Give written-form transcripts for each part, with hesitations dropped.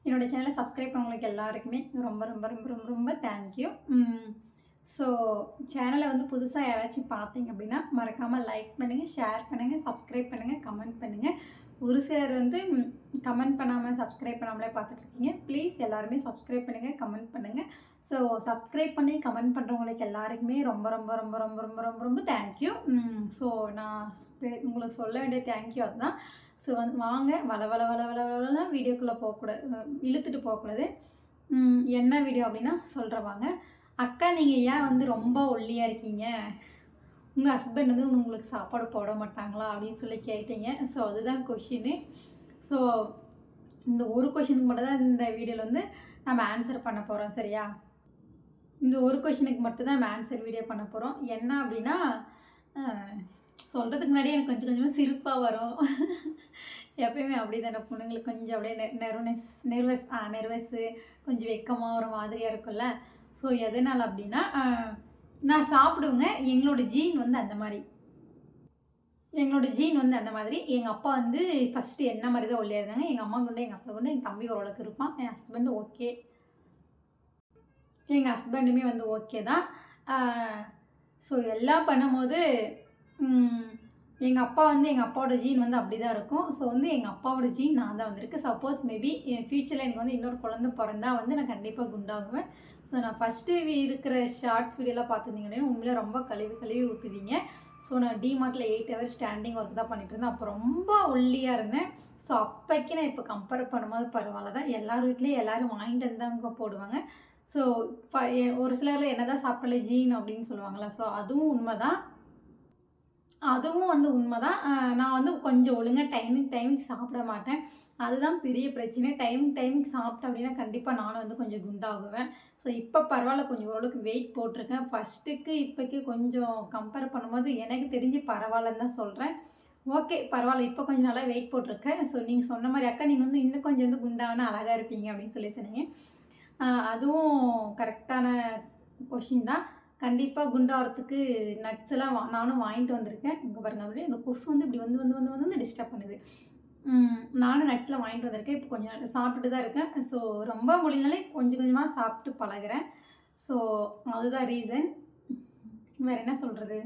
என்னோட சேனலை சப்ஸ்கிரைப் பண்ணவங்களுக்கு எல்லாருக்குமே ரொம்ப ரொம்ப ரொம்ப ரொம்ப ரொம்ப தேங்க்யூ. ஸோ சேனலை வந்து புதுசாக யாராச்சும் பார்த்தீங்க அப்படின்னா மறக்காமல் லைக் பண்ணுங்கள், ஷேர் பண்ணுங்கள், சப்ஸ்கிரைப் பண்ணுங்கள், கமெண்ட் பண்ணுங்கள். ஒரு சிலர் வந்து கமெண்ட் பண்ணாமல் சப்ஸ்கிரைப் பண்ணாமலே பார்த்துட்ருக்கீங்க. ப்ளீஸ் எல்லாருமே சப்ஸ்கிரைப் பண்ணுங்கள், கமெண்ட் பண்ணுங்கள். ஸோ சப்ஸ்கிரைப் பண்ணி கமெண்ட் பண்ணுறவங்களுக்கு எல்லாருக்குமே ரொம்ப ரொம்ப ரொம்ப ரொம்ப ரொம்ப ரொம்ப ரொம்ப தேங்க்யூ. ஸோ நான் உங்களுக்கு சொல்ல வேண்டிய தேங்க்யூ அதுதான். ஸோ வந்து வாங்க வள வள வள வள வளலாம் வீடியோக்குள்ளே போகக்கூடாது, இழுத்துட்டு போகக்கூடாது. என்ன வீடியோ அப்படின்னா சொல்கிறேன் வாங்க. அக்கா நீங்கள் ஏன் வந்து ரொம்ப ஒல்லியாக இருக்கீங்க, உங்கள் ஹஸ்பண்ட் வந்து உங்களுக்கு சாப்பாடு போட மாட்டாங்களா அப்படின்னு சொல்லி கேட்டீங்க. ஸோ அதுதான் கொஷின்னு. ஸோ இந்த ஒரு கொஷினுக்கு மட்டும் தான் இந்த வீடியோவில் வந்து நம்ம ஆன்சர் பண்ண போகிறோம், சரியா? இந்த ஒரு கொஷினுக்கு மட்டும்தான் நம்ம ஆன்சர் வீடியோ பண்ண போகிறோம். என்ன அப்படின்னா சொல்கிறதுக்கு முன்னாடியே எனக்கு கொஞ்சம் கொஞ்சமாக சிரிப்பாக வரும். எப்பயுமே அப்படி தானே, பொண்ணுங்களுக்கு கொஞ்சம் அப்படியே நெர்வஸ்ஸு, கொஞ்சம் வெக்கமாக ஒரு மாதிரியாக இருக்கும்ல. ஸோ எதனால் அப்படின்னா நான் சாப்பிடுவேங்க. எங்களோட ஜீன் வந்து அந்த மாதிரி. எங்கள் அப்பா வந்து ஃபஸ்ட்டு என்ன மாதிரி தான் ஒல்லியாக இருந்தாங்க. எங்கள் அம்மா கொண்டு, எங்கள் அப்பா கொண்டு, எங்கள் தம்பி ஓரளவுக்கு இருப்பான். என் ஹஸ்பண்டு ஓகே. எங்கள் ஹஸ்பண்டுமே வந்து ஓகே தான். ஸோ எல்லாம் பண்ணும்போது எங்கள் அப்பாவோட ஜீன் வந்து அப்படி தான் இருக்கும். ஸோ வந்து எங்கள் அப்பாவோட ஜீன் நான் தான் வந்திருக்கு. சப்போஸ் மேபி என் ஃப்யூச்சரில் எனக்கு வந்து இன்னொரு குழந்தை பிறந்தா வந்து நான் கண்டிப்பாக குண்டாகுவேன். ஸோ நான் ஃபஸ்ட்டு இருக்கிற ஷார்ட்ஸ் வீடியோலாம் பார்த்துருந்தீங்கன்னா உண்மையிலே ரொம்ப கழுவி ஊற்றுவீங்க. ஸோ நான் டிமார்ட்டில் 8 ஹவர்ஸ் ஸ்டாண்டிங் ஒர்க் தான் பண்ணிகிட்டு இருந்தேன். அப்போ ரொம்ப ஒல்லியாக இருந்தேன். ஸோ அப்போக்கி நான் இப்போ கம்பேர் பண்ணும்போது பரவாயில்ல தான். எல்லார் வீட்லேயும் எல்லோரும் வாங்கிட்டு வந்து தான் போடுவாங்க. ஸோ ஒரு சிலரில் என்ன தான் சாப்பிடல ஜீன் அப்படின்னு சொல்லுவாங்களா. ஸோ அதுவும் உண்மை தான். நான் வந்து கொஞ்சம் ஒழுங்காக டைமிங் சாப்பிட மாட்டேன். அதுதான் பெரிய பிரச்சனை. டைமிங் சாப்பிட்டேன் அப்படின்னா கண்டிப்பாக நானும் வந்து கொஞ்சம் குண்டாகுவேன். ஸோ இப்போ பரவாயில்ல, கொஞ்சம் ஓரளவுக்கு வெயிட் போட்டிருக்கேன். ஃபஸ்ட்டுக்கு இப்போக்கி கொஞ்சம் கம்பேர் பண்ணும்போது எனக்கு தெரிஞ்சு பரவாயில்லன்னு தான் சொல்கிறேன். ஓகே பரவாயில்ல, இப்போ கொஞ்சம் நல்லா வெயிட் போட்டிருக்கேன். ஸோ நீங்கள் சொன்ன மாதிரி அக்கா நீங்கள் வந்து இன்னும் கொஞ்சம் வந்து குண்டானா அழகாக இருப்பீங்க அப்படின்னு சொல்லி சொன்னீங்க. அதுவும் கரெக்டான கொஷின் தான். கண்டிப்பாக குண்டாகிறதுக்கு நட்ஸ் எல்லாம் நானும் வாங்கிட்டு வந்திருக்கேன். இங்கே பாருங்கள், அப்படியே இந்த கொசு வந்து இப்படி வந்து டிஸ்டர்ப் பண்ணுது. நானும் நட்ஸ்லாம் வாங்கிட்டு வந்திருக்கேன். இப்போ கொஞ்சம் சாப்பிட்டுட்டு தான் இருக்கேன். ஸோ ரொம்ப முடியலனாலே கொஞ்சம் கொஞ்சமாக சாப்பிட்டு பழகிறேன். ஸோ அதுதான் ரீசன். வேறு என்ன சொல்கிறது,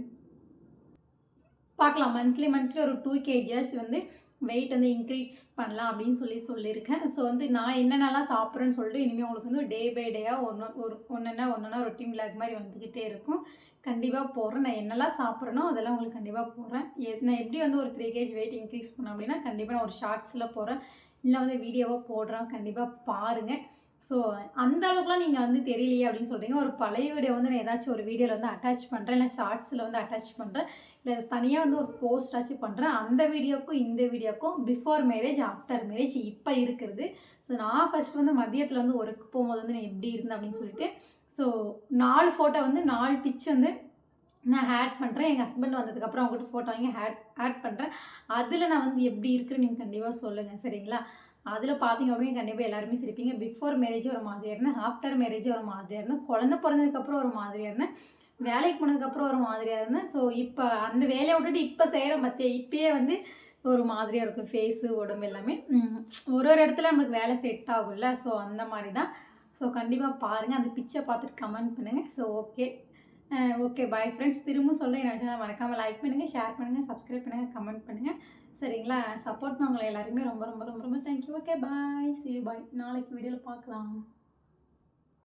பார்க்கலாம். மந்த்லி ஒரு 2 kgs வந்து வெயிட் வந்து இன்க்ரீஸ் பண்ணலாம் அப்படின்னு சொல்லியிருக்கேன். ஸோ வந்து நான் என்னென்னலாம் சாப்பிட்றேன்னு சொல்லிட்டு இனிமேல் உங்களுக்கு வந்து டே பை டேயாக ஒன்றா ரொட்டீன் விளாக் மாதிரி வந்துக்கிட்டே இருக்கும். கண்டிப்பாக போடுறேன். நான் என்னெல்லாம் சாப்பிட்றேனோ அதெல்லாம் உங்களுக்கு கண்டிப்பாக போடுறேன். நான் எப்படி வந்து ஒரு 3 kg வெயிட் இன்க்ரீஸ் பண்ணேன் அப்படின்னா கண்டிப்பாக நான் ஒரு ஷார்ட்ஸில் போடுறேன், இல்லை வந்து வீடியோவாக போடுறேன். கண்டிப்பாக பாருங்கள். ஸோ அந்த அளவுக்குலாம் நீங்கள் வந்து தெரியலையே அப்படின்னு சொல்கிறீங்க. ஒரு பழைய வீடியோ வந்து நான் ஏதாச்சும் ஒரு வீடியோவில் வந்து அட்டாச் பண்ணுறேன், இல்லை ஷார்ட்ஸில் வந்து அட்டாச் பண்ணுறேன், இல்லை தனியாக வந்து ஒரு போஸ்டாச்சும் பண்ணுறேன். அந்த வீடியோக்கும் இந்த வீடியோக்கும் பிஃபோர் மேரேஜ், ஆஃப்டர் மேரேஜ் இப்போ இருக்கிறது. ஸோ நான் ஃபஸ்ட் வந்து மதியத்தில் வந்து ஒர்க் போகும்போது வந்து நான் எப்படி இருந்தேன் அப்படின்னு சொல்லிட்டு ஸோ 4 ஃபோட்டோ வந்து 4 பிக்ஸ் வந்து நான் ஆட் பண்ணுறேன். எங்கள் ஹஸ்பண்ட் வந்ததுக்கப்புறம் அவங்ககிட்ட ஃபோட்டோ வாங்கி ஆட் பண்ணுறேன். அதில் நான் வந்து எப்படி இருக்குன்னு நீங்கள் கண்டிப்பாக சொல்லுங்கள், சரிங்களா? அதில் பார்த்தீங்க அப்படின்னா கண்டிப்பாக எல்லாருமே சிரிப்பீங்க. பிஃபோர் மேரேஜ் ஒரு மாதிரியாக இருந்தேன், ஆஃப்டர் மேரேஜ் ஒரு மாதிரியாக இருந்தேன், குழந்தை பிறந்ததுக்கப்புறம் ஒரு மாதிரியாக இருந்தேன், வேலைக்கு போனதுக்கப்புறம் ஒரு மாதிரியாக இருந்தேன். ஸோ இப்போ அந்த வேலையை விட்டுட்டு இப்போ செய்கிற மத்திய இப்பயே வந்து ஒரு மாதிரியாக இருக்கும் ஃபேஸு, உடம்பு எல்லாமே. ஒரு இடத்துல நம்மளுக்கு வேலை செட் ஆகும்ல. ஸோ அந்த மாதிரி தான். ஸோ கண்டிப்பாக பாருங்கள், அந்த பிக்சரை பார்த்துட்டு கமெண்ட் பண்ணுங்கள். So okay bye friends. திரும்பவும் சொல்ல என்னோட சேனல் மறக்காமல் லைக் பண்ணுங்கள், ஷேர் பண்ணுங்கள், சப்ஸ்கிரைப் பண்ணுங்கள், கமெண்ட் பண்ணுங்கள், சரிங்களா? சப்போர்ட் பண்ணவங்களை எல்லாருமே ரொம்ப ரொம்ப ரொம்ப ரொம்ப thank you. Okay bye, see you, பாய். நாளைக்கு வீடியோவில் பார்க்கலாம்.